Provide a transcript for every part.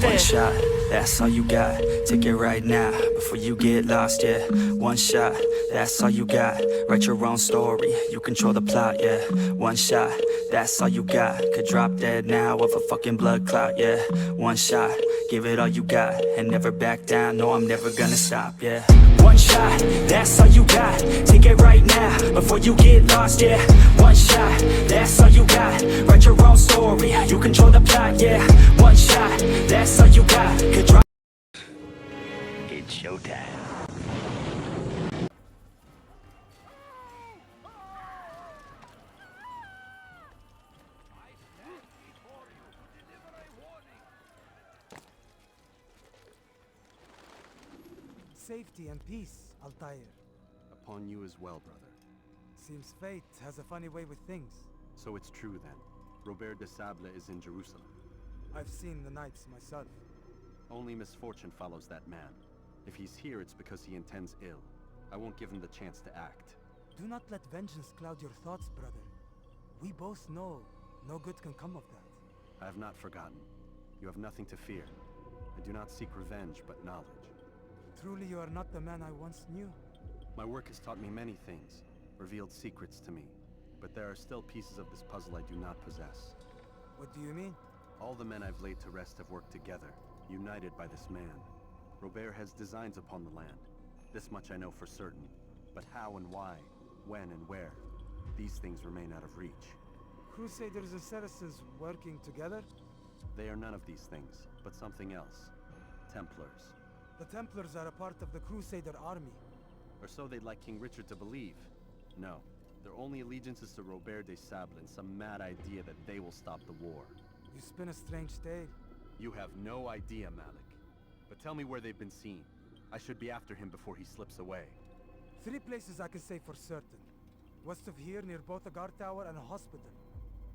instead. One shot, that's all you got. Take it right now, before you get lost, yeah. One shot, that's all you got. Write your own story, you control the plot, yeah. One shot, that's all you got. Could drop dead now of a fucking blood clot, yeah. One shot, give it all you got. And never back down, no, I'm never gonna stop, yeah. One shot, that's all you got. Take it right now, before you get lost, yeah. One shot, that's all you got. Write your own story, you control the plot, yeah. One shot, that's all you got. Could drop. It's showtime. Safety and peace, Altair. Upon you as well, brother. Seems fate has a funny way with things. So it's true then. Robert de Sable is in Jerusalem. I've seen the knights myself. Only misfortune follows that man. If he's here, it's because he intends ill. I won't give him the chance to act. Do not let vengeance cloud your thoughts, brother. We both know no good can come of that. I have not forgotten. You have nothing to fear. I do not seek revenge, but knowledge. Truly you are not the man I once knew. My work has taught me many things, revealed secrets to me. But there are still pieces of this puzzle I do not possess. What do you mean? All the men I've laid to rest have worked together, united by this man. Robert has designs upon the land. This much I know for certain. But how and why, when and where, these things remain out of reach. Crusaders and Saracens working together? They are none of these things, but something else. Templars. The Templars are a part of the Crusader army. Or so they'd like King Richard to believe. No, their only allegiance is to Robert de Sable and some mad idea that they will stop the war. You spin a strange tale. You have no idea, Malik. But tell me where they've been seen. I should be after him before he slips away. 3 places I can say for certain. West of here, near both a guard tower and a hospital.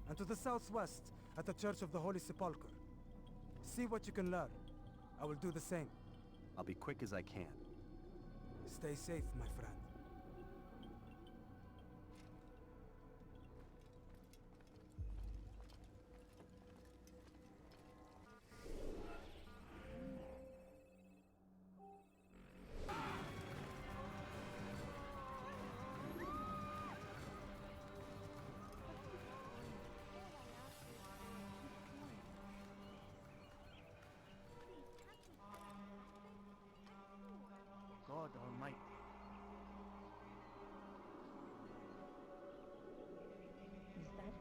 And to the southwest, at the Church of the Holy Sepulchre. See what you can learn. I will do the same. I'll be quick as I can. Stay safe, my friend. God Almighty. Is that?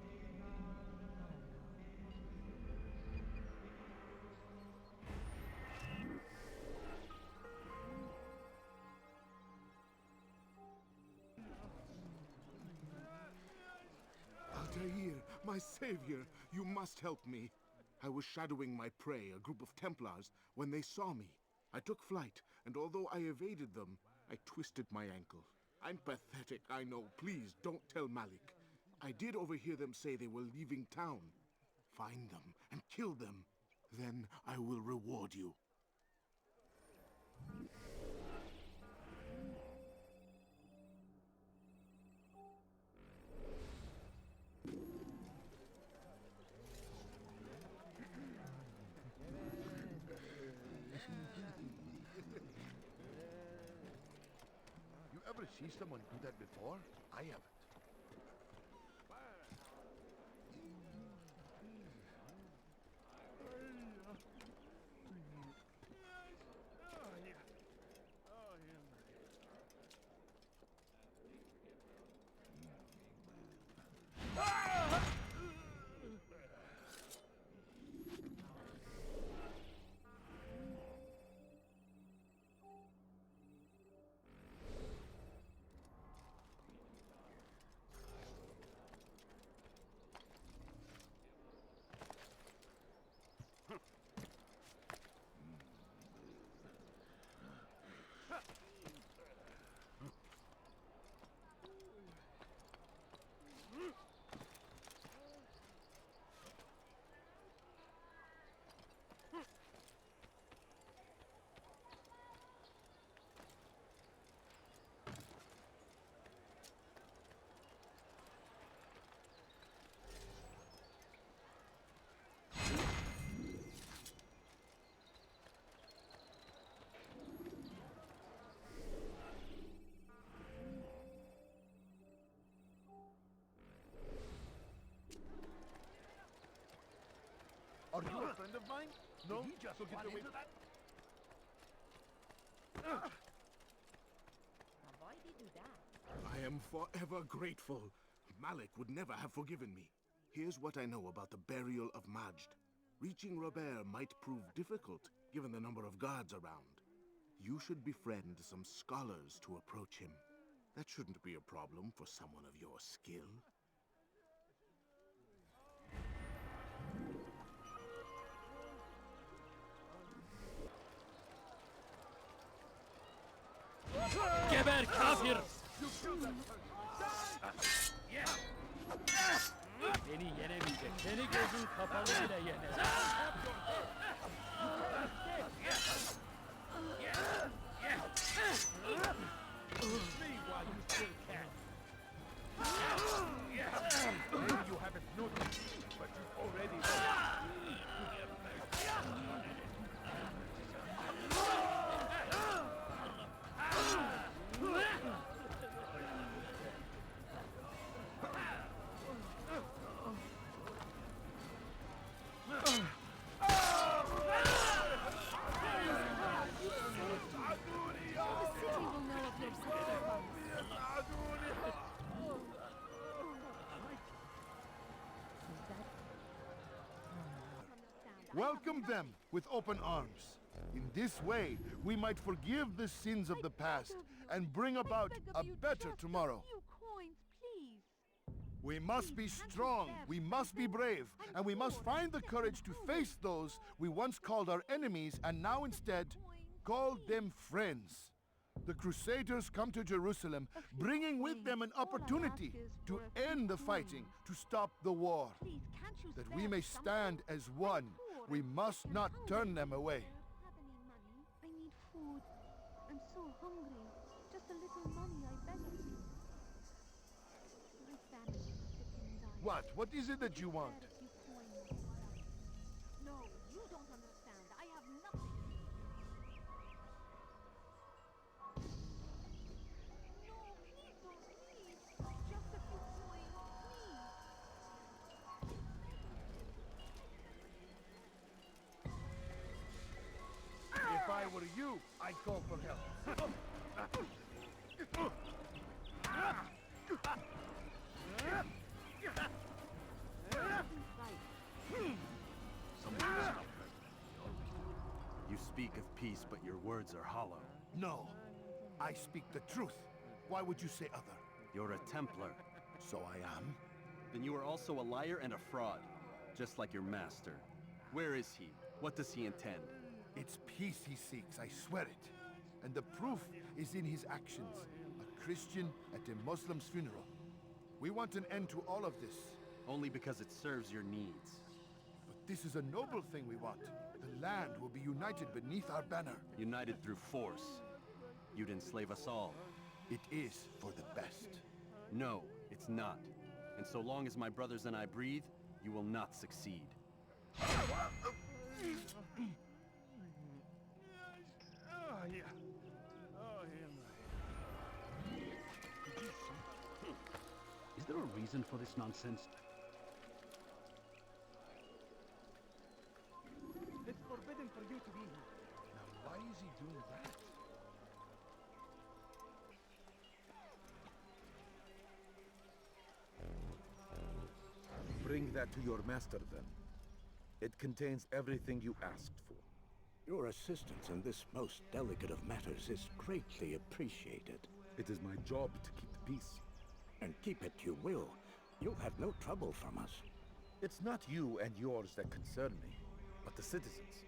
Altair, my savior, you must help me. I was shadowing my prey, a group of Templars, when they saw me. I took flight, and although I evaded them, I twisted my ankle. I'm pathetic, I know. Please, don't tell Malik. I did overhear them say they were leaving town. Find them and kill them. Then I will reward you. You ever see someone do that before? I haven't. No? He just get away from that? Now, why did you do that? I am forever grateful. Malik would never have forgiven me. Here's what I know about the burial of Majd. Reaching Robert might prove difficult, given the number of guards around. You should befriend some scholars to approach him. That shouldn't be a problem for someone of your skill. Geber kafir! Beni yenemeyecek. Seni gözün kapalı bile yener. Me while you still can. Maybe you haven't noticed, but you've already welcome them with open arms. In this way, we might forgive the sins of the past and bring about a better tomorrow. We must be strong, we must be brave, and we must find the courage to face those we once called our enemies and now instead call them friends. The Crusaders come to Jerusalem, bringing with them an opportunity to end the fighting, to stop the war. That we may stand as one, we must not turn them away. I need food. I'm so hungry. Just a little money, I beg of you. My family is sitting dying. What? What is it that you want? No, you don't understand. I have nothing. No, please don't leave. Just a few coins, please. If I were you, I'd call for help. You speak of peace, but your words are hollow. No, I speak the truth. Why would you say other? You're a Templar. So I am. Then you are also a liar and a fraud, just like your master. Where is he? What does he intend? It's peace he seeks, I swear it. And the proof is in his actions. A Christian at a Muslim's funeral. We want an end to all of this. Only because it serves your needs. But this is a noble thing we want. The land will be united beneath our banner. United through force. You'd enslave us all. It is for the best. No, it's not. And so long as my brothers and I breathe, you will not succeed. Is there a reason for this nonsense? It's forbidden for you to be here. Now why is he doing that? Bring that to your master, then. It contains everything you asked for. Your assistance in this most delicate of matters is greatly appreciated. It is my job to keep the peace. And keep it you will. You'll have no trouble from us. It's not you and yours that concern me, but the citizens.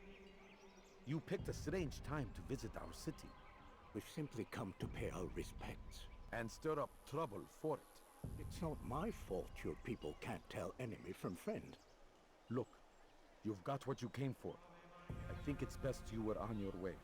You picked a strange time to visit our city. We've simply come to pay our respects. And stir up trouble for it. It's not my fault your people can't tell enemy from friend. Look, you've got what you came for. I think it's best you were on your way.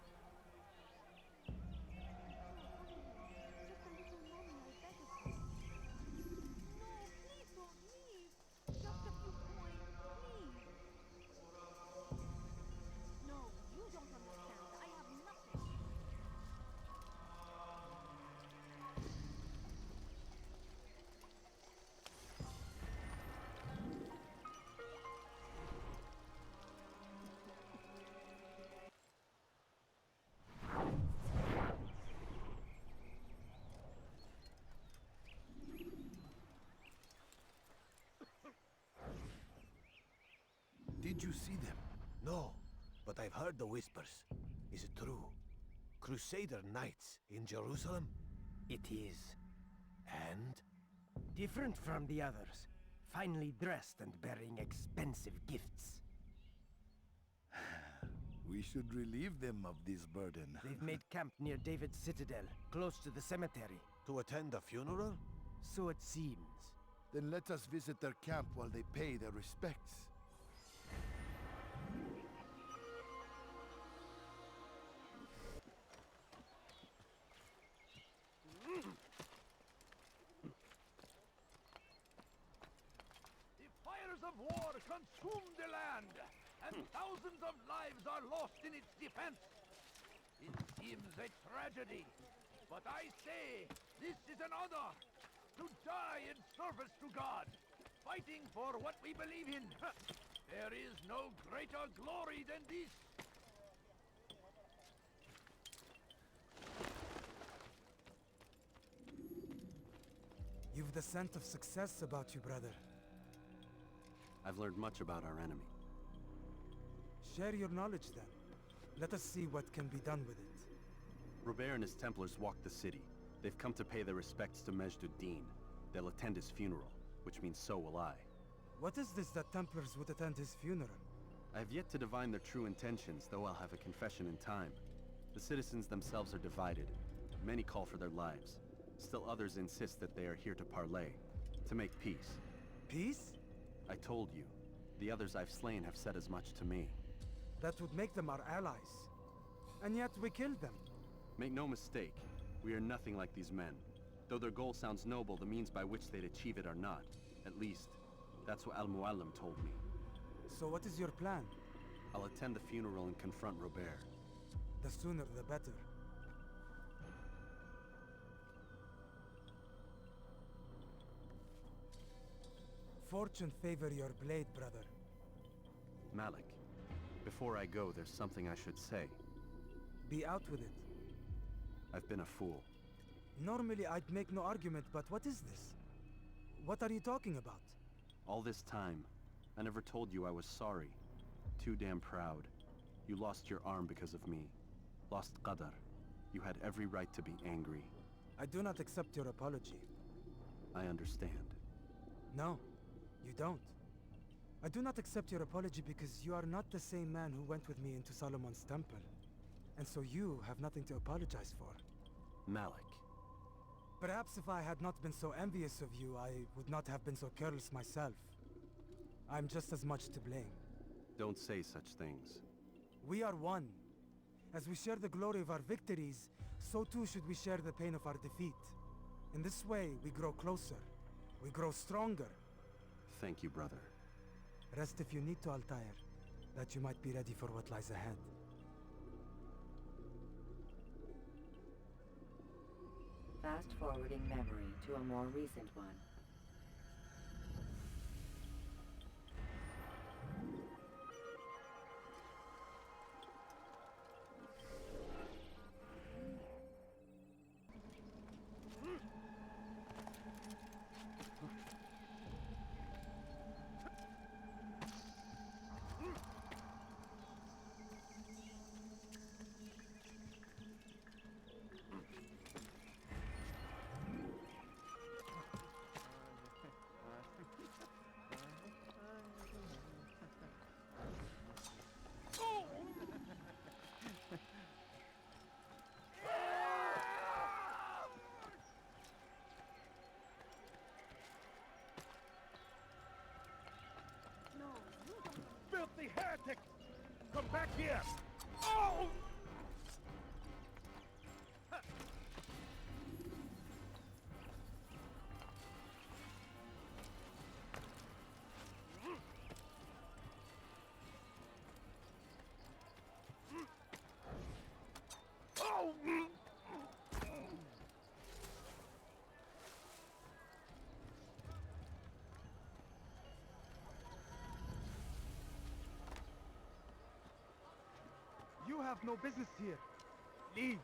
Did you see them? No, but I've heard the whispers. Is it true? Crusader knights in Jerusalem? It is. And? Different from the others. Finely dressed and bearing expensive gifts. We should relieve them of this burden. They've made camp near David's citadel, close to the cemetery. To attend a funeral? So it seems. Then let us visit their camp while they pay their respects. The fires of war consume the land, and thousands of lives are lost in its defense. It seems a tragedy, but I say this is an honor. To die in service to God, fighting for what we believe in. There is no greater glory than this. You've the scent of success about you, brother. I've learned much about our enemy. Share your knowledge then. Let us see what can be done with it. Robert and his Templars walked the city. They've come to pay their respects to Majd-ud-Din. They'll attend his funeral, which means so will I. What is this that Templars would attend his funeral? I have yet to divine their true intentions, though I'll have a confession in time. The citizens themselves are divided. Many call for their lives. Still others insist that they are here to parley, to make peace. Peace? I told you. The others I've slain have said as much to me. That would make them our allies. And yet we killed them. Make no mistake, we are nothing like these men. Though their goal sounds noble, the means by which they'd achieve it are not. At least, that's what Al-Muallim told me. So what is your plan? I'll attend the funeral and confront Robert. The sooner the better. Fortune favor your blade, brother. Malik, before I go, there's something I should say. Be out with it. I've been a fool. Normally I'd make no argument, but what is this? What are you talking about? All this time, I never told you I was sorry. Too damn proud. You lost your arm because of me. Lost Qadar. You had every right to be angry. I do not accept your apology. I understand. No, you don't. I do not accept your apology because you are not the same man who went with me into Solomon's temple. And so you have nothing to apologize for. Malik. Perhaps if I had not been so envious of you, I would not have been so careless myself. I'm just as much to blame. Don't say such things. We are one. As we share the glory of our victories, so too should we share the pain of our defeat. In this way, we grow closer. We grow stronger. Thank you, brother. Rest if you need to, Altair, that you might be ready for what lies ahead. Fast-forwarding memory to a more recent one. Filthy heretic! Come back here! Oh! You have no business here. Leave.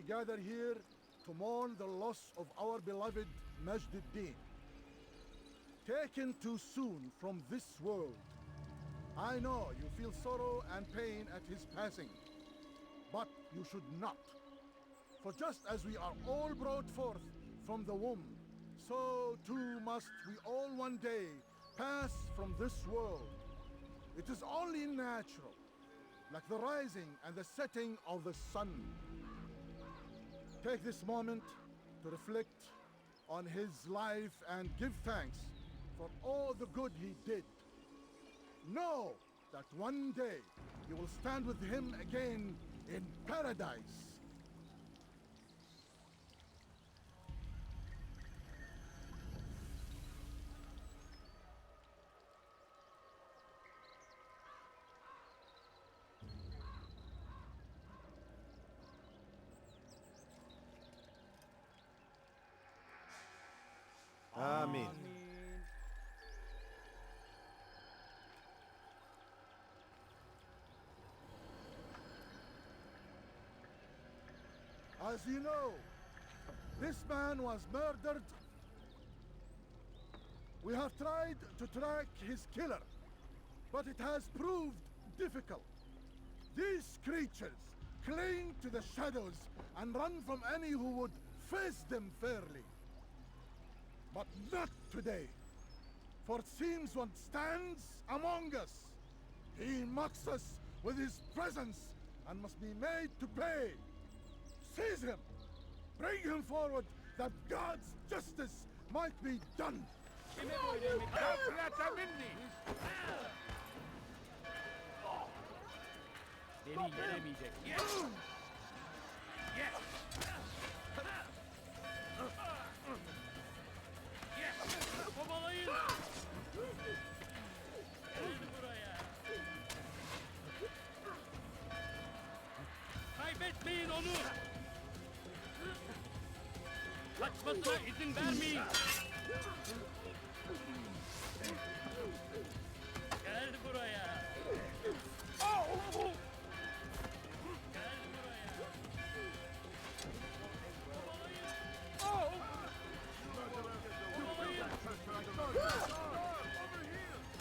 gather here to mourn the loss of our beloved Majd-ud-Din. Taken too soon from this world. I know you feel sorrow and pain at his passing, but you should not. For just as we are all brought forth from the womb, so too must we all one day pass from this world. It is only natural, like the rising and the setting of the sun. Take this moment to reflect on his life and give thanks for all the good he did. Know that one day you will stand with him again in paradise. Amen. As you know, this man was murdered. We have tried to track his killer, but it has proved difficult. These creatures cling to the shadows and run from any who would face them fairly. But not today, for it seems one stands among us. He mocks us with his presence and must be made to pay. Seize him! Bring him forward that God's justice might be done! Beni yenemeyecek. Yes! Yes! Yes! Kovalayın! Gel buraya! Kaybetmeyin onu! Kaçmasına izin vermeyin! Gel buraya! Gel buraya!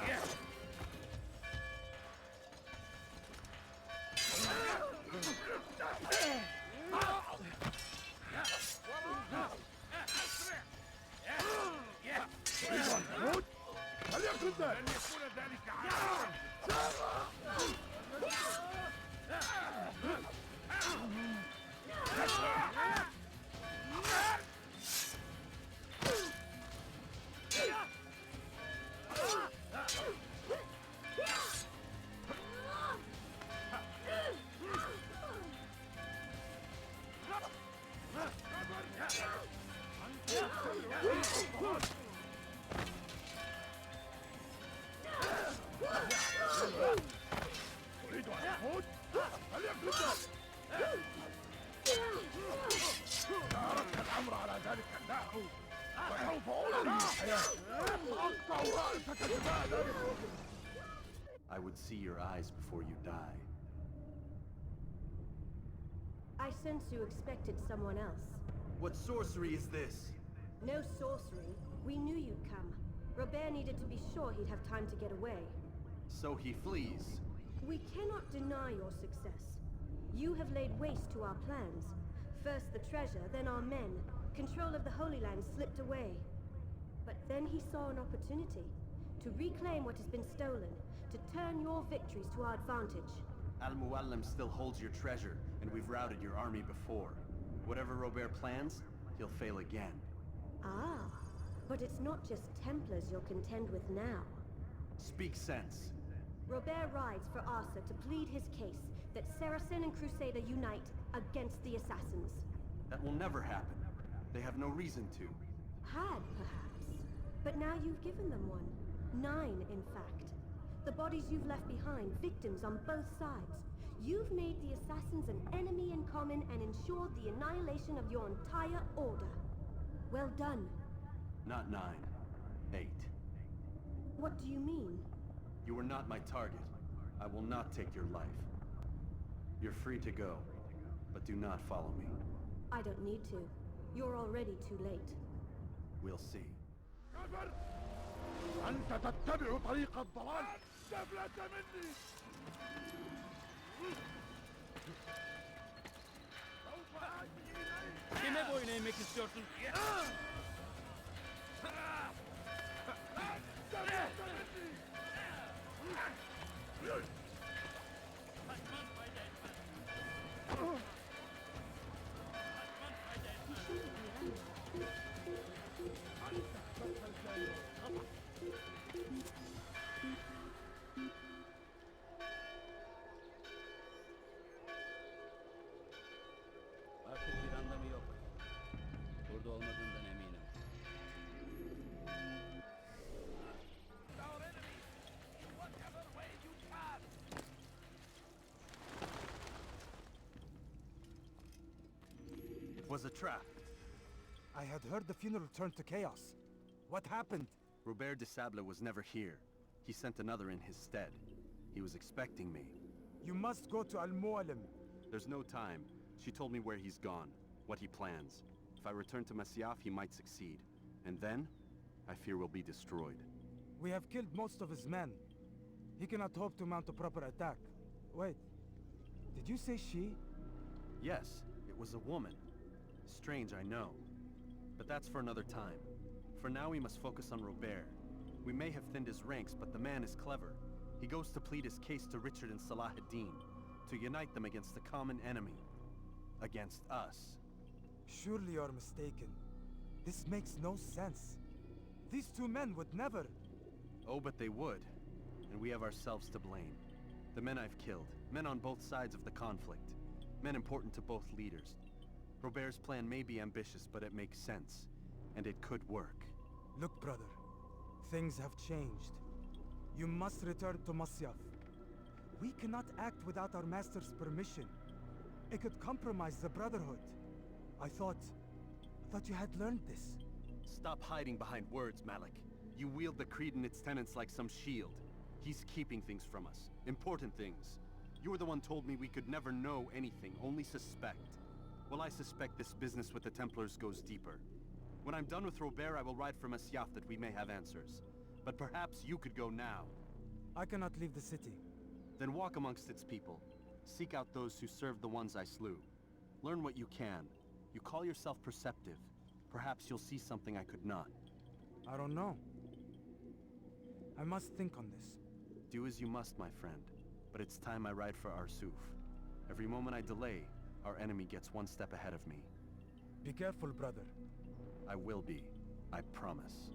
Yes! I would see your eyes before you die. I sense you expected someone else. What sorcery is this? No sorcery. We knew you'd come. Robert needed to be sure he'd have time to get away. So he flees. We cannot deny your success. You have laid waste to our plans. First the treasure, then our men. Control of the Holy Land slipped away. But then he saw an opportunity to reclaim what has been stolen, to turn your victories to our advantage. Al-Muallim still holds your treasure, and we've routed your army before. Whatever Robert plans, he'll fail again. Ah, but it's not just Templars you'll contend with now. Speak sense. Robert rides for Arthur to plead his case that Saracen and Crusader unite against the assassins. That will never happen. They have no reason to. Had, perhaps. But now you've given them one. 9, in fact. The bodies you've left behind, victims on both sides. You've made the assassins an enemy in common and ensured the annihilation of your entire order. Well done. Not 9. 8. What do you mean? You are not my target. I will not take your life. You're free to go, but do not follow me. I don't need to. You're already too late. We'll see. أنت تتبع طريق الضلال. دفلت مني. Kime boyun eğmek istiyorsun? Artık bir anlamı yok. Burada olmadığından eminim. It was a trap. I had heard the funeral turned to chaos. What happened? Robert de Sable was never here. He sent another in his stead. He was expecting me. You must go to Al-Mu'alim. There's no time. She told me where he's gone, what he plans. If I return to Masyaf, he might succeed. And then, I fear we'll be destroyed. We have killed most of his men. He cannot hope to mount a proper attack. Wait, did you say she? Yes, it was a woman. Strange, I know. But that's for another time. For now, we must focus on Robert. We may have thinned his ranks, but the man is clever. He goes to plead his case to Richard and Salah ad-Din, to unite them against the common enemy. Against us. Surely you're mistaken. This makes no sense. These two men would never... Oh, but they would. And we have ourselves to blame. The men I've killed, men on both sides of the conflict. Men important to both leaders. Robert's plan may be ambitious, but it makes sense. And it could work. Look, brother. Things have changed. You must return to Masyaf. We cannot act without our master's permission. It could compromise the Brotherhood. I thought you had learned this. Stop hiding behind words, Malik. You wield the creed and its tenets like some shield. He's keeping things from us. Important things. You were the one told me we could never know anything, only suspect. Well, I suspect this business with the Templars goes deeper. When I'm done with Robert, I will ride for Masyaf that we may have answers. But perhaps you could go now. I cannot leave the city. Then walk amongst its people. Seek out those who served the ones I slew. Learn what you can. You call yourself perceptive. Perhaps you'll see something I could not. I don't know. I must think on this. Do as you must, my friend. But it's time I ride for A-Sayf. Every moment I delay, our enemy gets one step ahead of me. Be careful, brother. I will be. I promise.